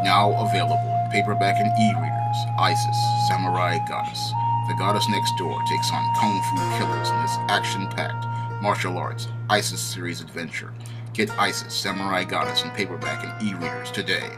Now available in paperback and e-readers, Isis, Samurai Goddess. The goddess next door takes on kung fu killers in this action-packed martial arts Isis series adventure. Get Isis, Samurai Goddess in paperback and e-readers today.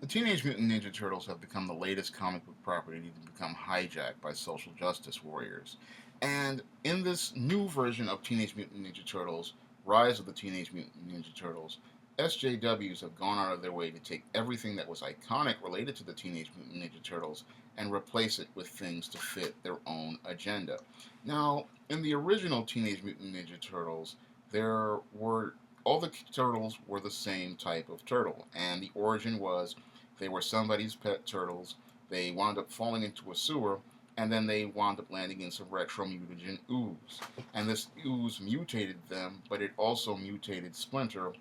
The Teenage Mutant Ninja Turtles have become the latest comic book property to become hijacked by social justice warriors. And in this new version of Teenage Mutant Ninja Turtles, Rise of the Teenage Mutant Ninja Turtles, SJWs have gone out of their way to take everything that was iconic related to the Teenage Mutant Ninja Turtles and replace it with things to fit their own agenda. Now, in the original Teenage Mutant Ninja Turtles, there were all the turtles were the same type of turtle, and the origin was they were somebody's pet turtles. They wound up falling into a sewer, and then they wound up landing in some retro mutagen ooze. And this ooze mutated them, but it also mutated Splinter,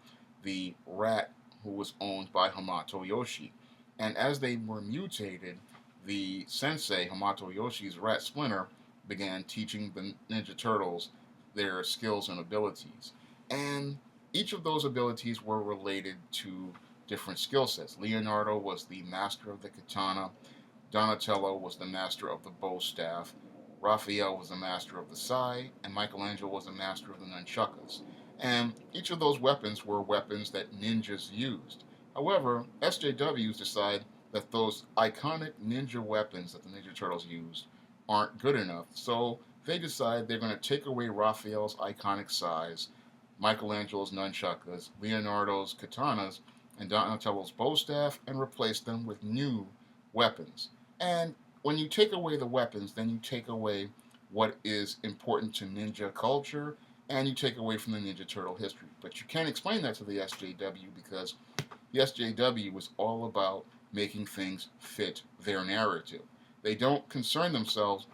the rat who was owned by Hamato Yoshi. And as they were mutated, the sensei, Hamato Yoshi's rat Splinter, began teaching the Ninja Turtles their skills and abilities. And each of those abilities were related to different skill sets. Leonardo was the master of the katana, Donatello was the master of the bow staff, Raphael was the master of the sai, and Michelangelo was the master of the nunchakas. And each of those weapons were weapons that ninjas used. However, SJWs decide that those iconic ninja weapons that the Ninja Turtles used aren't good enough, so they decide they're going to take away Raphael's iconic sais, Michelangelo's nunchakas, Leonardo's katanas, and Donatello's bow staff and replace them with new weapons. And when you take away the weapons, then you take away what is important to ninja culture and you take away from the Ninja Turtle history. But you can't explain that to the SJW because the SJW was all about making things fit their narrative. They don't concern themselves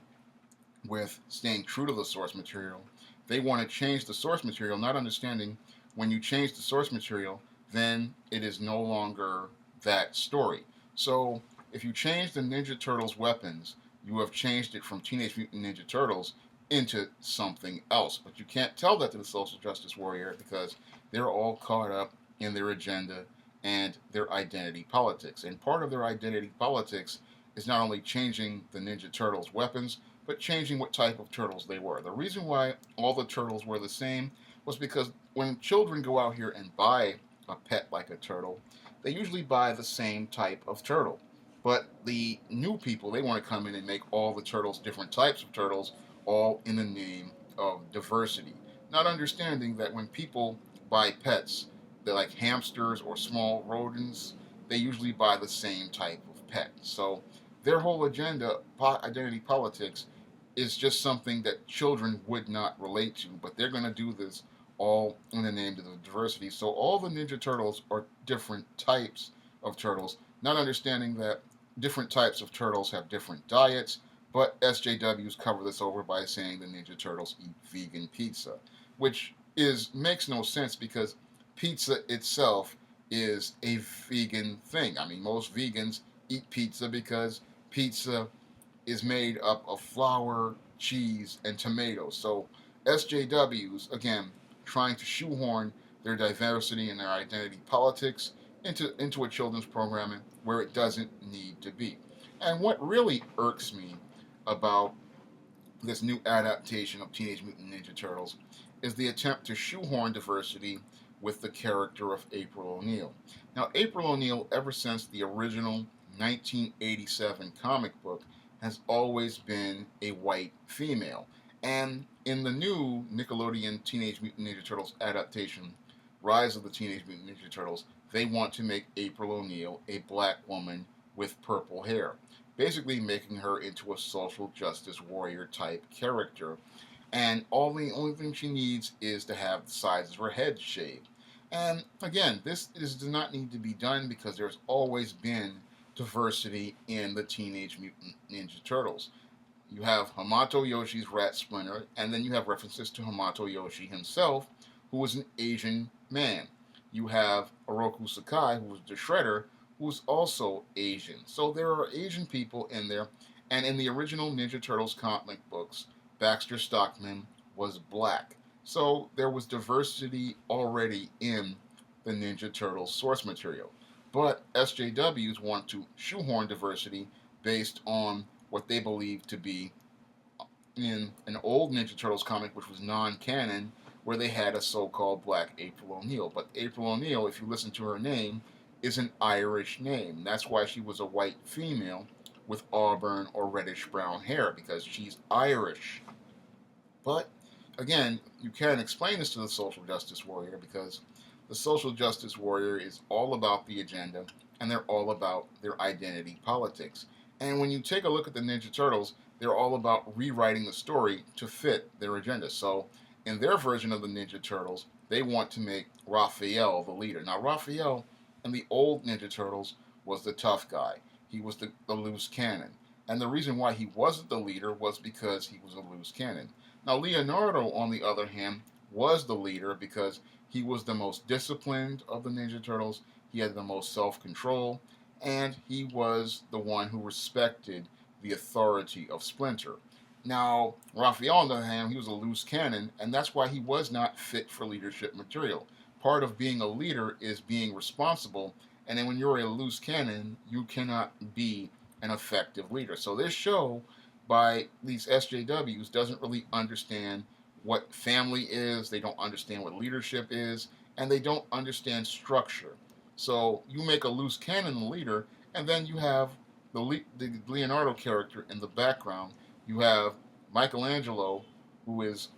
with staying true to the source material. They want to change the source material, not understanding when you change the source material, then it is no longer that story. So if you change the Ninja Turtles weapons, you have changed it from Teenage Mutant Ninja Turtles into something else. But you can't tell that to the social justice warrior because they're all caught up in their agenda and their identity politics. And part of their identity politics is not only changing the Ninja Turtles weapons, but changing what type of turtles they were. The reason why all the turtles were the same was because when children go out here and buy a pet like a turtle, they usually buy the same type of turtle. But the new people, they want to come in and make all the turtles different types of turtles, all in the name of diversity. Not understanding that when people buy pets, they're like hamsters or small rodents, they usually buy the same type of pet. So their whole agenda, identity politics, is just something that children would not relate to, but they're going to do this all in the name of the diversity. So all the Ninja Turtles are different types of turtles, not understanding that different types of turtles have different diets, but SJWs cover this over by saying the Ninja Turtles eat vegan pizza, which is makes no sense because pizza itself is a vegan thing. I mean, most vegans eat pizza because pizza is made up of flour, cheese, and tomatoes. So SJWs, again, trying to shoehorn their diversity and their identity politics into a children's programming where it doesn't need to be. And what really irks me about this new adaptation of Teenage Mutant Ninja Turtles is the attempt to shoehorn diversity with the character of April O'Neil. Now, April O'Neil, ever since the original 1987 comic book, has always been a white female. And in the new Nickelodeon Teenage Mutant Ninja Turtles adaptation, Rise of the Teenage Mutant Ninja Turtles, they want to make April O'Neil a black woman with purple hair, basically making her into a social justice warrior type character. And the only thing she needs is to have the sides of her head shaved. And again, does not need to be done because there's always been diversity in the Teenage Mutant Ninja Turtles. You have Hamato Yoshi's Rat Splinter, and then you have references to Hamato Yoshi himself, who was an Asian man. You have Oroku Sakai, who was the Shredder, who was also Asian. So there are Asian people in there, and in the original Ninja Turtles comic books, Baxter Stockman was black. So there was diversity already in the Ninja Turtles source material. But SJWs want to shoehorn diversity based on what they believe to be in an old Ninja Turtles comic, which was non-canon, where they had a so-called Black April O'Neil. But April O'Neil, if you listen to her name, is an Irish name. That's why she was a white female with auburn or reddish brown hair, because she's Irish. But again, you can explain this to the social justice warrior, because the social justice warrior is all about the agenda, and they're all about their identity politics. And when you take a look at the Ninja Turtles, they're all about rewriting the story to fit their agenda. So in their version of the Ninja Turtles, they want to make Raphael the leader. Now, Raphael in the old Ninja Turtles was the tough guy. He was the loose cannon. And the reason why he wasn't the leader was because he was a loose cannon. Now, Leonardo, on the other hand, was the leader because he was the most disciplined of the Ninja Turtles, he had the most self control, and he was the one who respected the authority of Splinter. Now, Raphael, on the other hand, he was a loose cannon, and that's why he was not fit for leadership material. Part of being a leader is being responsible, and then when you're a loose cannon, you cannot be an effective leader. So this show by these SJWs doesn't really understand what family is, they don't understand what leadership is, and they don't understand structure. So you make a loose cannon leader, and then you have the Leonardo character in the background. You have Michelangelo, who is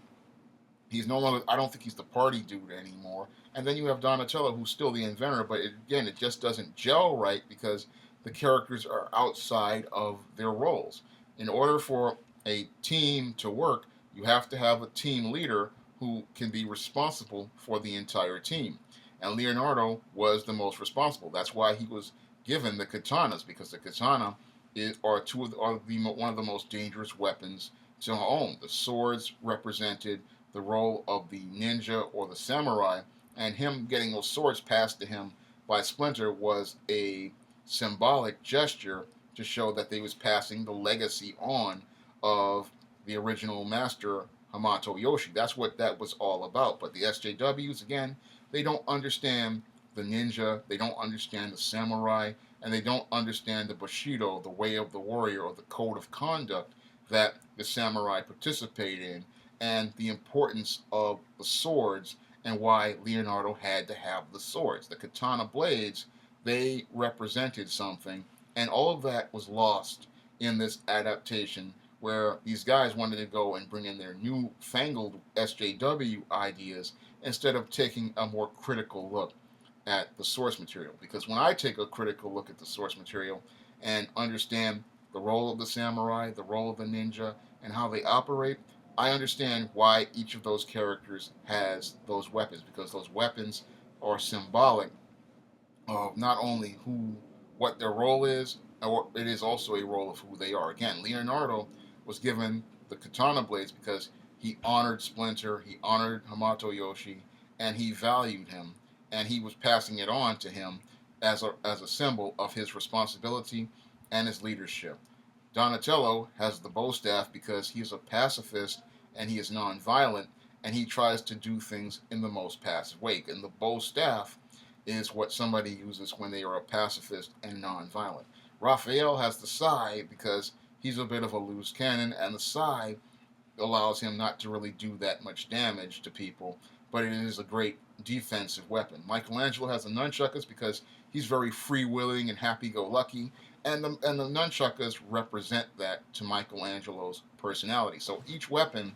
he's no longer. I don't think he's the party dude anymore. And then you have Donatello, who's still the inventor, but again, it just doesn't gel right because the characters are outside of their roles. In order for a team to work, you have to have a team leader who can be responsible for the entire team. And Leonardo was the most responsible. That's why he was given the katanas, because the katana one of the most dangerous weapons to own. The swords represented the role of the ninja or the samurai, and him getting those swords passed to him by Splinter was a symbolic gesture to show that they was passing the legacy on of the original master Hamato Yoshi. That's what that was all about. But the SJWs, again, they don't understand the ninja, they don't understand the samurai, and they don't understand the Bushido, the way of the warrior, or the code of conduct that the samurai participate in, and the importance of the swords and why Leonardo had to have the swords. The katana blades, they represented something, and all of that was lost in this adaptation where these guys wanted to go and bring in their new fangled SJW ideas instead of taking a more critical look at the source material. Because when I take a critical look at the source material and understand the role of the samurai, the role of the ninja, and how they operate, I understand why each of those characters has those weapons, because those weapons are symbolic of not only what their role is, or it is also a role of who they are. Again, Leonardo was given the katana blades because he honored Splinter, he honored Hamato Yoshi, and he valued him, and he was passing it on to him as a symbol of his responsibility and his leadership. Donatello has the bow staff because he is a pacifist and he is nonviolent, and he tries to do things in the most passive way. And the bow staff is what somebody uses when they are a pacifist and nonviolent. Raphael has the sai because he's a bit of a loose cannon, and the sai allows him not to really do that much damage to people, but it is a great defensive weapon. Michelangelo has the nunchuckers because he's very free-willing and happy-go-lucky, and the nunchuckers represent that to Michelangelo's personality. So each weapon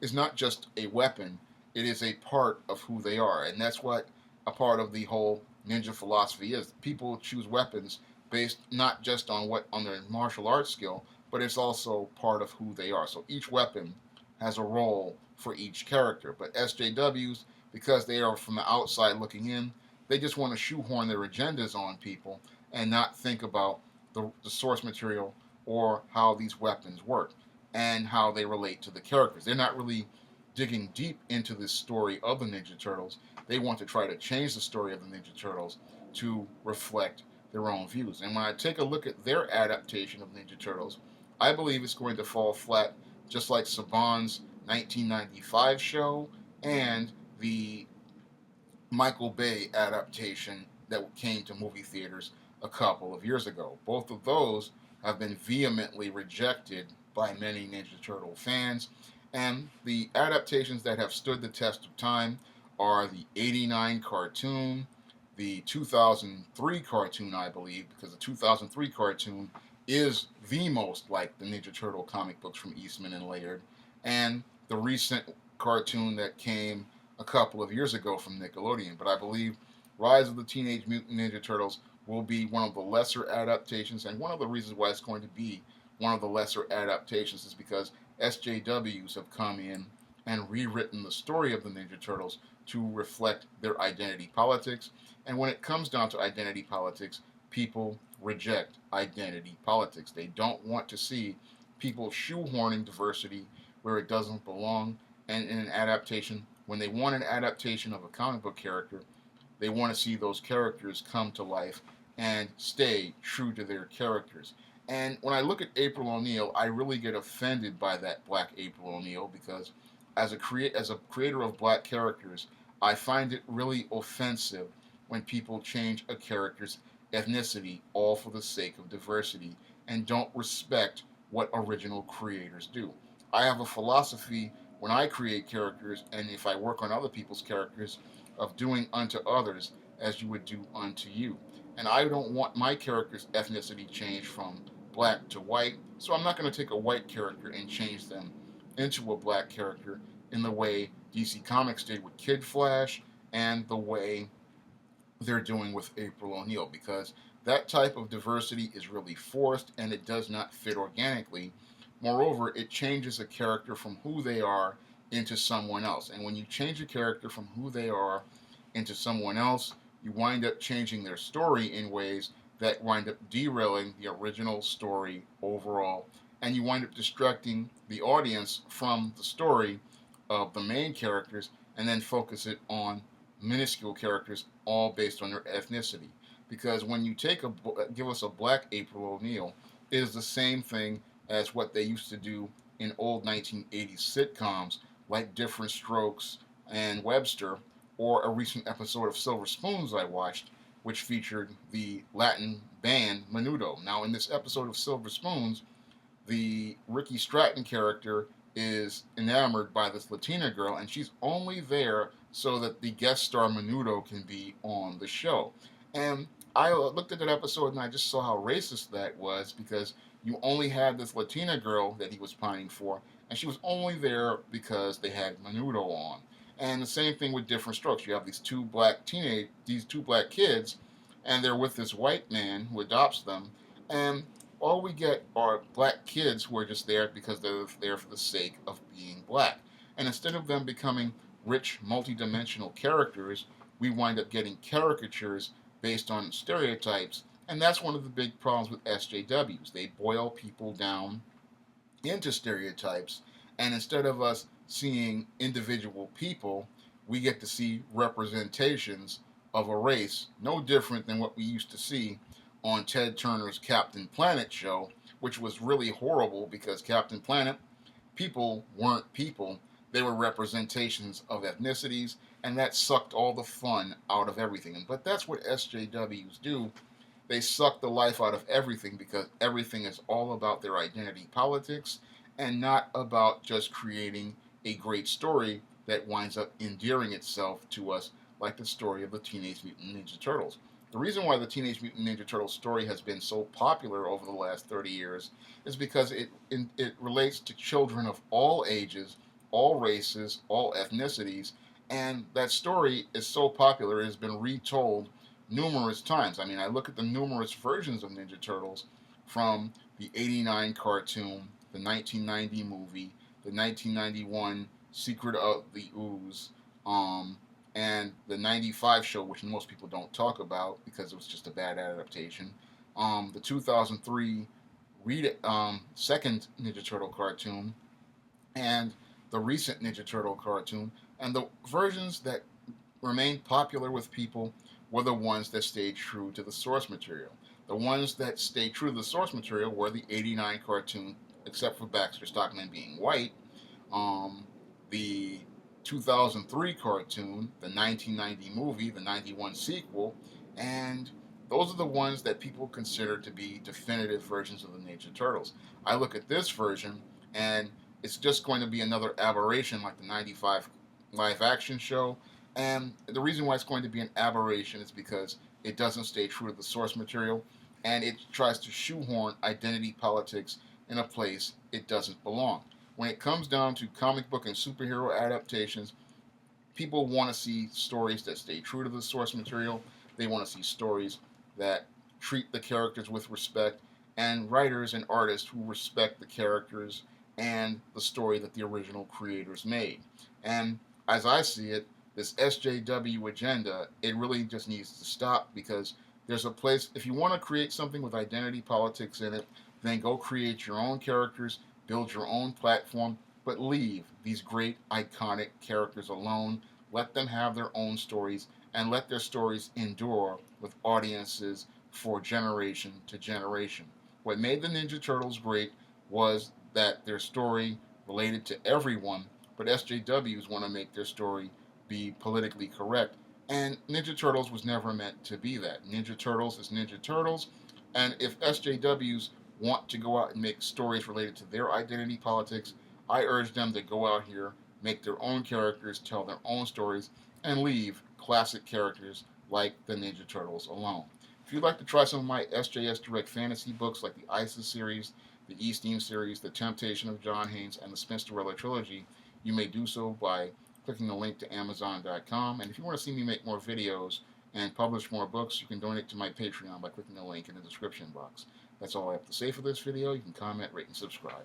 is not just a weapon, it is a part of who they are, and that's what a part of the whole ninja philosophy is. People choose weapons based not just on their martial arts skill, but it's also part of who they are. So each weapon has a role for each character. But SJWs, because they are from the outside looking in, they just want to shoehorn their agendas on people and not think about the source material or how these weapons work and how they relate to the characters. They're not really digging deep into this story of the Ninja Turtles. They want to try to change the story of the Ninja Turtles to reflect their own views. And when I take a look at their adaptation of Ninja Turtles, I believe it's going to fall flat, just like Saban's 1995 show and the Michael Bay adaptation that came to movie theaters a couple of years ago. Both of those have been vehemently rejected by many Ninja Turtle fans, and the adaptations that have stood the test of time are the '89 cartoon, the 2003 cartoon, I believe, because the 2003 cartoon is the most like the Ninja Turtle comic books from Eastman and Laird, and the recent cartoon that came a couple of years ago from Nickelodeon. But I believe Rise of the Teenage Mutant Ninja Turtles will be one of the lesser adaptations, and one of the reasons why it's going to be one of the lesser adaptations is because SJWs have come in and rewritten the story of the Ninja Turtles to reflect their identity politics. And when it comes down to identity politics, people reject identity politics. They don't want to see people shoehorning diversity where it doesn't belong. And in an adaptation, when they want an adaptation of a comic book character, they want to see those characters come to life and stay true to their characters. And when I look at April O'Neil, I really get offended by that Black April O'Neil because as a creator of black characters, I find it really offensive when people change a character's ethnicity all for the sake of diversity and don't respect what original creators do. I have a philosophy when I create characters and if I work on other people's characters of doing unto others as you would do unto you. And I don't want my character's ethnicity changed from black to white, so I'm not going to take a white character and change them into a black character in the way DC Comics did with Kid Flash and the way they're doing with April O'Neil, because that type of diversity is really forced and it does not fit organically. Moreover, it changes a character from who they are into someone else. And when you change a character from who they are into someone else, you wind up changing their story in ways that wind up derailing the original story overall. And you wind up distracting the audience from the story of the main characters and then focus it on minuscule characters all based on their ethnicity. Because when you give us a black April O'Neil, it is the same thing as what they used to do in old 1980s sitcoms like Different Strokes and Webster, or a recent episode of Silver Spoons I watched, which featured the Latin band Menudo. Now, in this episode of Silver Spoons, the Ricky Stratton character is enamored by this Latina girl, and she's only there so that the guest star Menudo can be on the show. And I looked at that episode and I just saw how racist that was, because you only had this Latina girl that he was pining for, and she was only there because they had Menudo on. And the same thing with Different Strokes. You have these two black kids, and they're with this white man who adopts them, and all we get are black kids who are just there because they're there for the sake of being black. And instead of them becoming rich, multidimensional characters, we wind up getting caricatures based on stereotypes. And that's one of the big problems with SJWs. They boil people down into stereotypes, and instead of us seeing individual people, we get to see representations of a race, no different than what we used to see on Ted Turner's Captain Planet show, which was really horrible because Captain Planet, people weren't people, they were representations of ethnicities, and that sucked all the fun out of everything. But that's what SJWs do. They suck the life out of everything because everything is all about their identity politics and not about just creating a great story that winds up endearing itself to us, like the story of the Teenage Mutant Ninja Turtles. The reason why the Teenage Mutant Ninja Turtles story has been so popular over the last 30 years is because it relates to children of all ages, all races, all ethnicities, and that story is so popular it has been retold numerous times. I mean, I look at the numerous versions of Ninja Turtles from the '89 cartoon, the 1990 movie, the 1991 Secret of the Ooze, and the '95 show, which most people don't talk about because it was just a bad adaptation. The 2003 second Ninja Turtle cartoon, and the recent Ninja Turtle cartoon, and the versions that remained popular with people were the ones that stayed true to the source material. The ones that stayed true to the source material were the '89 cartoon, except for Baxter Stockman being white, the 2003 cartoon, the 1990 movie, the '91 sequel, And those are the ones that people consider to be definitive versions of the Ninja Turtles. I look at this version, and it's just going to be another aberration like the 95 live action show. And the reason why it's going to be an aberration is because it doesn't stay true to the source material, and it tries to shoehorn identity politics in a place it doesn't belong. When it comes down to comic book and superhero adaptations, people want to see stories that stay true to the source material. They want to see stories that treat the characters with respect, and writers and artists who respect the characters and the story that the original creators made. And as I see it, this SJW agenda, it really just needs to stop, because there's a place, if you want to create something with identity politics in it, then go create your own characters, build your own platform, but leave these great iconic characters alone. Let them have their own stories, and let their stories endure with audiences for generation to generation. What made the Ninja Turtles great was that their story related to everyone, but SJWs want to make their story be politically correct. And Ninja Turtles was never meant to be that. Ninja Turtles is Ninja Turtles, and if SJWs want to go out and make stories related to their identity politics, I urge them to go out here, make their own characters, tell their own stories, and leave classic characters like the Ninja Turtles alone. If you'd like to try some of my SJS Direct fantasy books like the ISIS series, the E-Steam series, The Temptation of John Haynes, and the Spinsterella trilogy, you may do so by clicking the link to Amazon.com. And if you want to see me make more videos and publish more books, you can donate to my Patreon by clicking the link in the description box. That's all I have to say for this video. You can comment, rate, and subscribe.